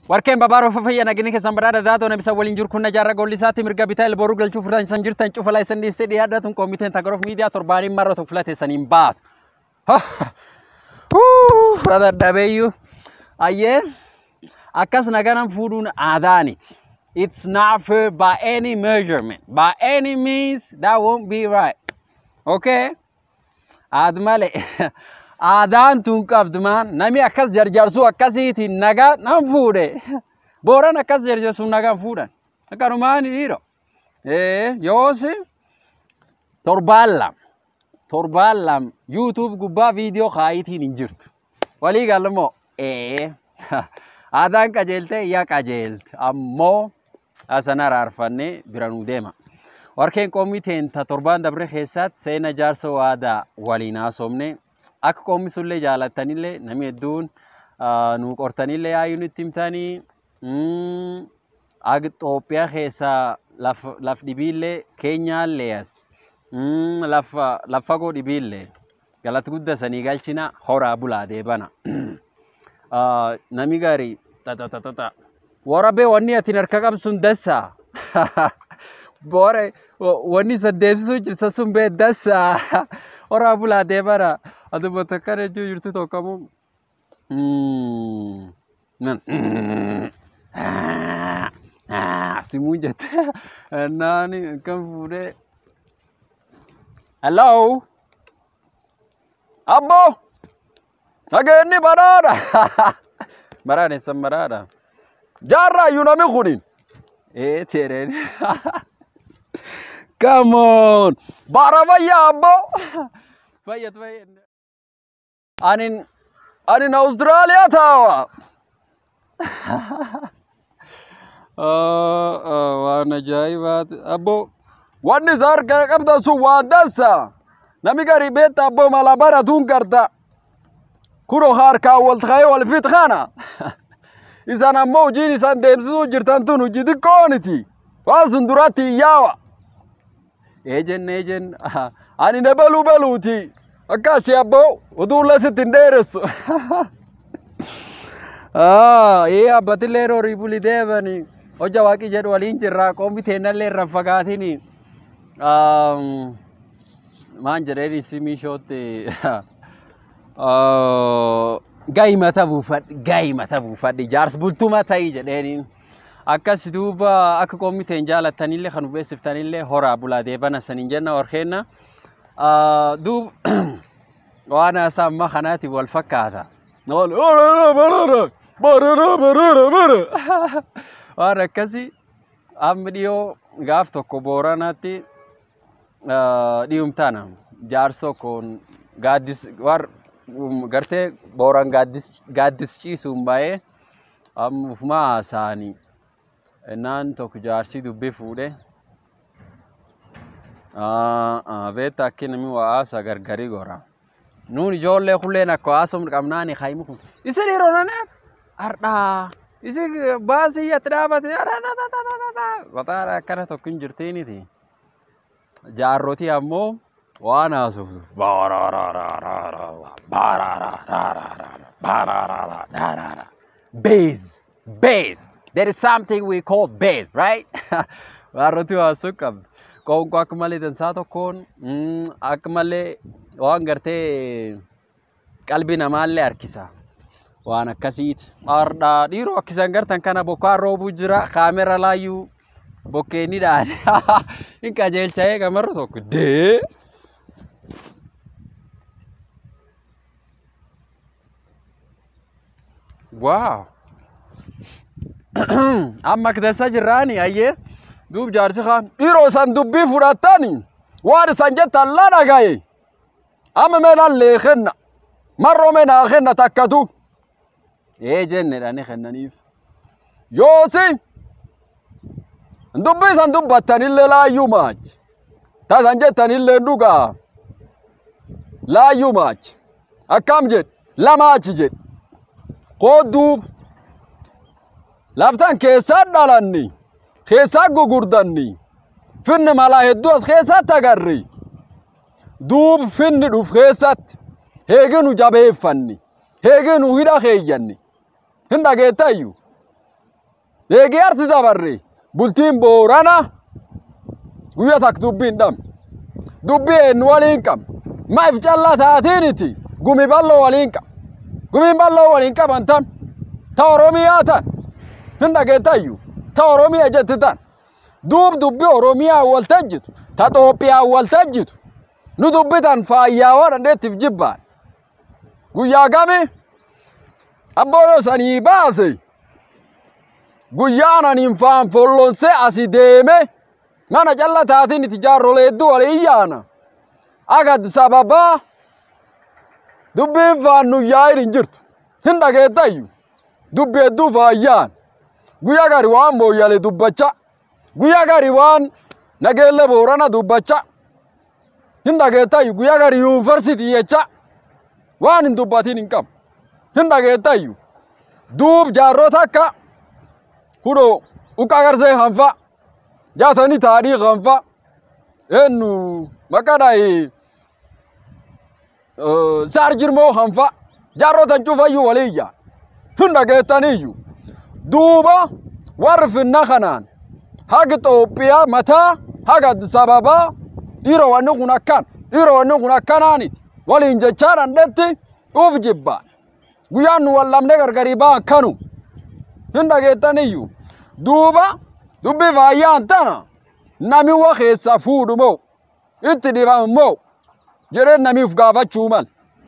warkeen babaaroo fafayya nagini keessan baraada daatoo namisa waliin jiru kunna jaarra gollisaatti mirga bitaa elboruu galchuu furdan san jirtan cufa laayisan dhiistee dhiyaadhatun koomiteen tagaroof miidiyaa torbaanii marra tokko filate saniin baatu. Radaddabeeyyu ayyee akkas naganan fuudhuun aadaaniti. It's not fair by any measurement. By any means, that won't be right. Okay? Admale. Aadaan tun qabdu maan nami akkas jarjarsu akkasiiti nagaa nan fuudhe. Booran akkas jarjarsu nagaan fuudhan. Akkanumaan dhiiro. Yoosi torbaan lam YouTube gubbaa viidiyoo kaayitiin hin jirtu. Walii galmoo aadaan qajeelte yaa qajeelte ammoo asana raarfanne biranuu deema. Warkeen koomiteen ta torbaan dabre keessatti seena jaarsa waadaa waliin haasofne akka koomisullee jaalattanillee namni hedduun nu qortanillee yaayuu nutti himtanii Itoophiyaa keessa laf dhibiillee Keenyaallee as lafa goo dhibiillee galata guddaa sanii galchina horaa bulaa deebana. Nami gaarii warra bee wanni ati harka qabsun dassa. Bore wanni saddeebsisuu jirta sun bee dassa. Horaa bulaa deebana. Ati botakkaan jechuu jirtu tokkomu. Simuun jette. Naani kan fuudhee. Hello? Abbo? Nageenni baraadha. Baraadha san baraadha. Jaarraa iyyuu nami kunin. Tereen. Come on. Bara fayyaa abbo. Fayyad. Anin Austraaliyaa taawa. Waan ajaa'ibaati. Abbo. Wanni isa harka qabda sun waan dansa. Nami gaarii beekta abbo mala baratuun garta. Kuro harkaa wal ta'ee wal fit kana. Isan ammoo hojiin isan deemsisuu jirtan tun hojii xiqqooniti. Waan sun duratti yaawa. Ejen. Ani na baluuti. Akkasi abbo uduulla sitti hin dheeressu. Abbatillee horii bulii deebani. Hojja waaqii jedhu waliin jirra. Koomiteenallee irra fagaatini. Maan jedheen simii shootti. Gaayimata buufadhi jaars bultuma ta'ii jedheeni. Akkas duuba akka koomiteen jaalattanillee kan beeksiftanillee horaa bulaa deebana saniin jenna warkeenna. Duub waan haasaa amma kanaati wal fakkaata. Waan akkasi amma dhiyoo gaaf tokko booranaatti dhiyumtana jaarso kun gaaddis war gartee booran gaaddis ciisuun baay'ee ufumaa haasaanii naan tokko jaarsi dubbii fuudhe beekta akki namni waa haasa gargarii gora. Nuun ijoollee kulleen akka haasofnu qabnaani kaayimu kun isin yeroo nanaaf hardhaa isin baasii itti dhaabate wataadha akkana tokko hin jirteeniti. Jaarrotii ammoo waan haasoftu. Bass. There is something we call bass, right? Jaarrotii haasoftu qabdu. Qoonqoo akka malee dansaa tokkoon akka malee waan gartee qalbii namaallee harkisa. Waan akkasiiti. Hardhaa dhiiroo akkisan gartan kana bokkaan roobuu jira. Kaamera laayyuu bokkeeni dhaan. Hin qajeelcha'ee gamarra tokko dee. Wow. Amma kidasa jirraani ayyee. Duub jaarsi kaan dhiiroo san dubbii fudhattani. Waan isan jettan la dhagaye. Amma meenan lee kenna. Marroo meenaa kenna takkatu. Jennedhani kennaniif. Yoosi. Dubbii san dubbattanillee laayyuu maachi. Tasan jettanillee dhugaa. Laayyuu maachi. Akkam jedh lamaachi jedh. Qoodduub. Laftan keessaa dhalanni. Keessaa gugurdanni. Finni malaa hedduu as keessatti agarri. Duub finni dhuf keessatti. Heeginu jabeeffanni. Heeginu hidha keeyyanni. Hin dhageettayyu. eegi arti dabarre bultiin boorana guyya tak dubbiin dham dubbii eenyu waliin qab maif callaa taatiniti gumi balloo waliin qab gumiin balloo waliin qaban tam ta Oromiyaa tan hin dhageettayyu ta Oromiyaa jetti tan duub dubbii Oromiyaa wal tajjitu ta Itoophiyaa wal tajjitu nu dubbitan faayyaa dandeettiif jibbaan guyyaa gami abbooyo sanii baase guyyaan aniin faan follonse asi deeme mana calla taatiin itti jaarrolee hedduu walii yaana agad sababaa dubbiin faan nu yaayin hin jirtu hin dhageettayyu dubbi hedduu faayyaan guyyaa gari waan mooyyale dubbacha guyyaa gari waan nageelle boorana dubbacha hin dhageettayyu guyyaa gari yuunivarsitii jecha waan hin dubbatiin hin qabu hin dhageettayyu duub jaarrota akka kudo uqaqarsee hanfa jaatanii taadhii hanfa eennu maqadhayi saar jirmoo hanfa jaarrotan cufayyu waliyya hin dhageettaniyyuu duuba warri finna kanaan haga Itoophiyaa mataa haga Addis Ababaa dhiiroo wanni kun akkanaaniti waliin jechaa dandeetti uf jibbaan guyyaan nu wallamne gargarii ba'an kanu hin dhageettaniyyuu duuba dubbi faayyaan tana nami wa keessa fuudhu moo itti dhibamu moo jedhee namiif gaafachuu mal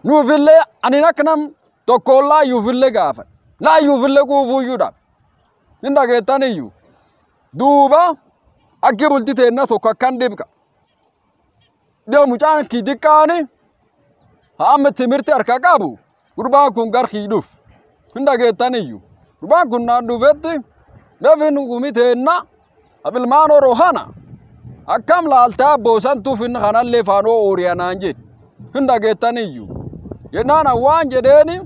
nuufillee anin akka nam tokkoon laayyuufillee gaafa laayyuufillee quufuuyyuu dhabe hin dhageettaniyyuu duuba akki bulti teenna tokko akkan dhibqa dhiyoo mucaan kii xiqqaani hamma timirti harka qabu gurbaan kun garkii dhuf hin dhageettaniyyuu gurbaan kun naan dhufetti gafin gumi teenna abilmaan orohana akkam laaltaa boosantuuf hin kanallee faanoo ooriyanaan jedhe hin dhageettaniyyuu jennaan waan jedheeni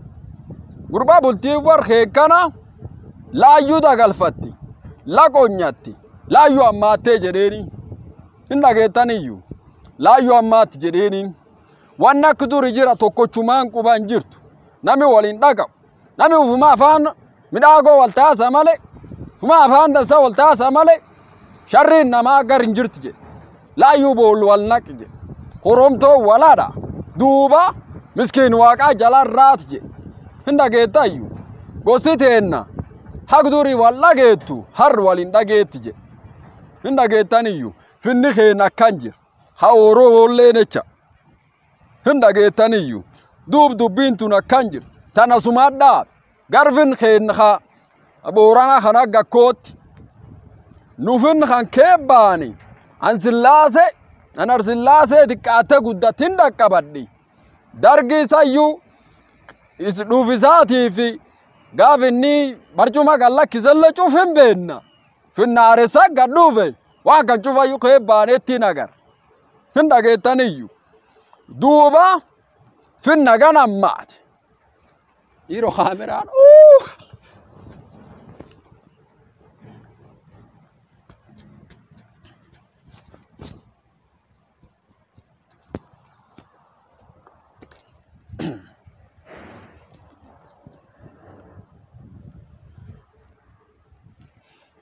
gurbaa bultii warqeen kana laayyuu dagalfatti laqonyatti laayyuu ammaattee jedheeni hin dhageettaniyyuu laayyuu ammaatti jedheeni waan akka duri jira tokkochumaan quban jirtu nami waliin dhaqabu nami ufuma afaan midhaagoo wal taasa malee ufuma afaan dansa wal taasa malee sharriin namaa gar hin jirti jedhe laayyuu boolu wal naqi jedhe horomtoo walaadha duuba miskiin waaqaa jalaan raati jedhe hin dhageettayyu gosti teenna haq durii wal dhageettu har waliin dhageetti jedhe hin dhageettaniyyuu finni keenya akkan jira ha oroo boollee necha hin dhageettaniyyuu duub dubbiin tun akkan jira tana sumadhaa garfin keenya ha boorana kana gakkootti nufin kan keebbaani an arsillaasee xiqqaatte guddatin dhaqqabadhi dargii sayyuu is dhuufisaatii fi gaafinni barcuma gallakkiselle cufin beenna finnaaressa gadhuufe waan kan cufayyuu keebbaaneetti nagar hin dhageettaniyyuu duuba finna ganammaati dhiiroo kaameraan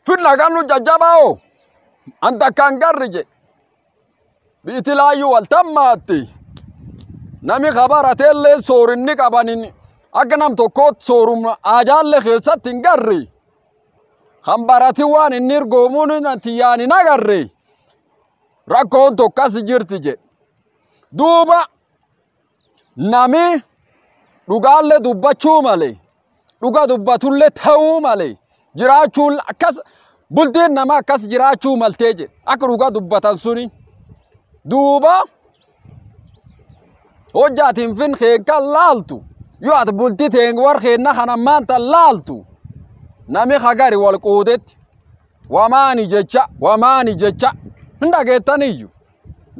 finna ganu jajjabao anta kan garrije biitilaayyuu waltammaatti nami kabaratelle soorinni qabanin akka nam tokkoot soorum ajaalle keessatti hin garri kan barati waan inni ergoomuun natti yaani nagarre rakkoon tokkas jirti jedhe duuba nami dhugaalle dubbachuu malee dhuga dubbatullee ta'uu malee jiraachuun akkas bultiin nama akkas jiraachuu maltee jedhe akka dhuga dubbatan suni duuba hojjaatiin fin keenkan laaltu yoo ati bultii teen warqeenna kana maanta laaltu nami hagari wal quudetti wamaani jecha hin dhageettaniyyuu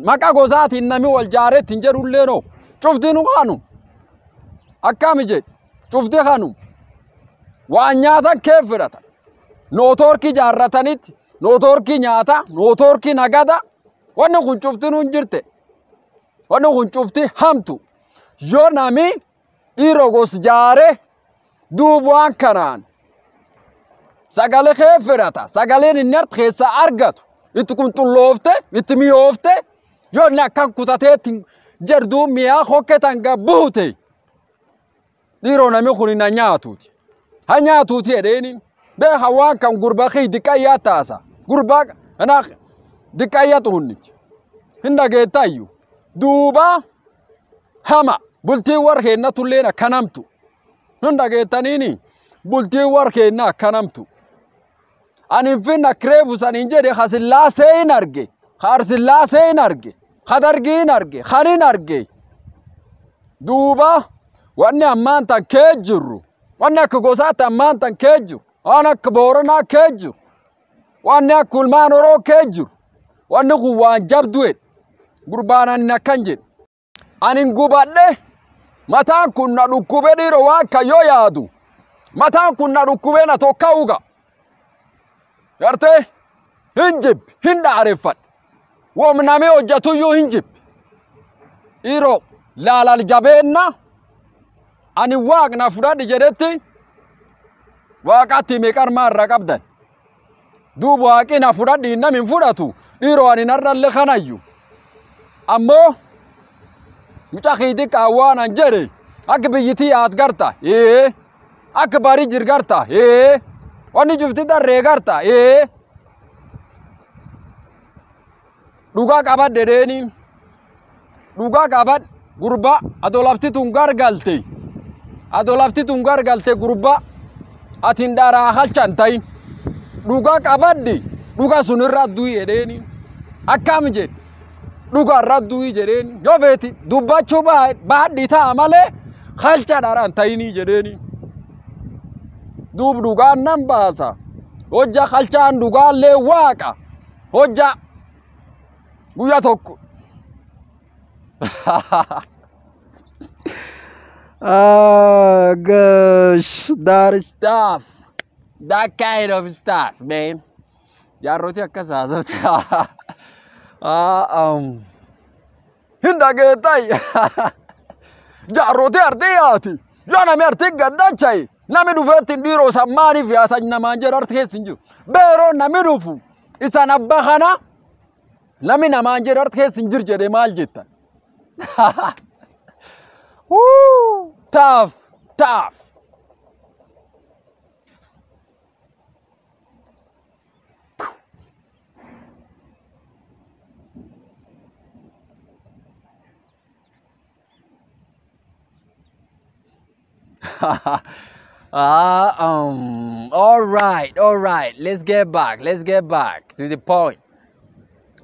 maqa gosaatiin nami wal jaaretti hin jedhullee noo cuftiin kanu akkami jedhe cufti kanu waan nyaatan keef fedhatan nootorki jaarratanitti nootorki nyaata nootorki nagada wanni kun cuftiin hin jirte wanni kun cufti hamtu yoo nami dhiiroo gos jaare duub waan kanaan Sagale khefirata. Sagale inni art khessa argatu. Itti kun tulloofte, itti miyoofte. Yoo inni akkan kutateetti jarduu miyaa hokketan gabbuute. Dhiiroo namni kun hin nyaatuuti. Ha nyaatuuti jedheeni. Beeka waan kan gurbaa kee diqqayyaa taasa. Gurbaa ana diqqayyaa tuunnichi. Hin dhageettayyu. Duuba hama bultii warra kheennaa tulleen akkanamtu. Hin dhageettaniini bultii warra kheennaa akkanamtu. Ani finna kreefu saniin jedhe khasillaasee hin arge. Kharsillaasee hin arge. Khadargii hin arge. Khanin arge. Duuba wanni ammaan tan kee jirru. Wanni akka gosaatti ammaan tan kee jiru. Waan akka booranaa kee jiru. Wanni akka ulmaan horoo kee jiru. Wanni kun waan jabdu'edha. Gurbaan ani akkan jedhe. Ani gubadhe mataan kun na dhukkube dhiiroo waan kayyoo yaadu. Mataan kun na dhukkube na tokka uga. Gartee hin jibbi hin dhaareffadhe. Womnamee hojjatuyyuu hin jibbi. Dhiiroo laalal jabeenna ani waaqna fudhadhi jedhetti waaqatti meeqarmaa irra qabdan. Duuba waaqi na fudhadhi namni hin fudhatu dhiiroo ani narralle kanayyu. Ammoo mucaa xiqqaa qaawwaan an jedhe akka biyyitii yaad garta. Akka barii jir garta. Wanni jufti darree garta. Dhugaa qabadhe deeni. Dhugaa qabad gurba adoo lafti tun gargalte. Adoo lafti tun gargalte gurba atin daraa Khalcchaan ta'in. Dhugaa qabadhi dhugaa sun irra du'i jedheeni. Akkam jedhe dhugaa irra du'i jedheeni. Yoo feeti dubbachuu baadhi ta'a malee Khalchaan ta'inii jedheeni. Duub dhugaan nan baasa. Hojja Khalcchaan dhugaallee Waaqa. Hojja guyyaa tokko. Gosh, that stuff. That kind of stuff, man. Jaarroti akkas haasofte. Hinda geettay. Jaarroti artii yaati. Yoo nami artii gaddachay. Nami dhufeettiin dhiiroo sammaaniif yaatan namaan jedhu arti keessa hin jiru. Beeroo nami dhufu isan abba kana nami namaan jedhu arti keessa hin jiru jedhe maal jettan. Tough, tough. All right. Let's get back to the point.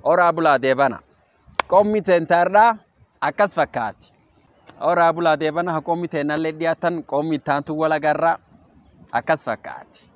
Horaa bulaa deebana. Qommi tentarda akkas fakkaati. Horaa bulaa deebana ha qommi tenallee dhiyaatan qommi taantu wala garra akkas fakkaati.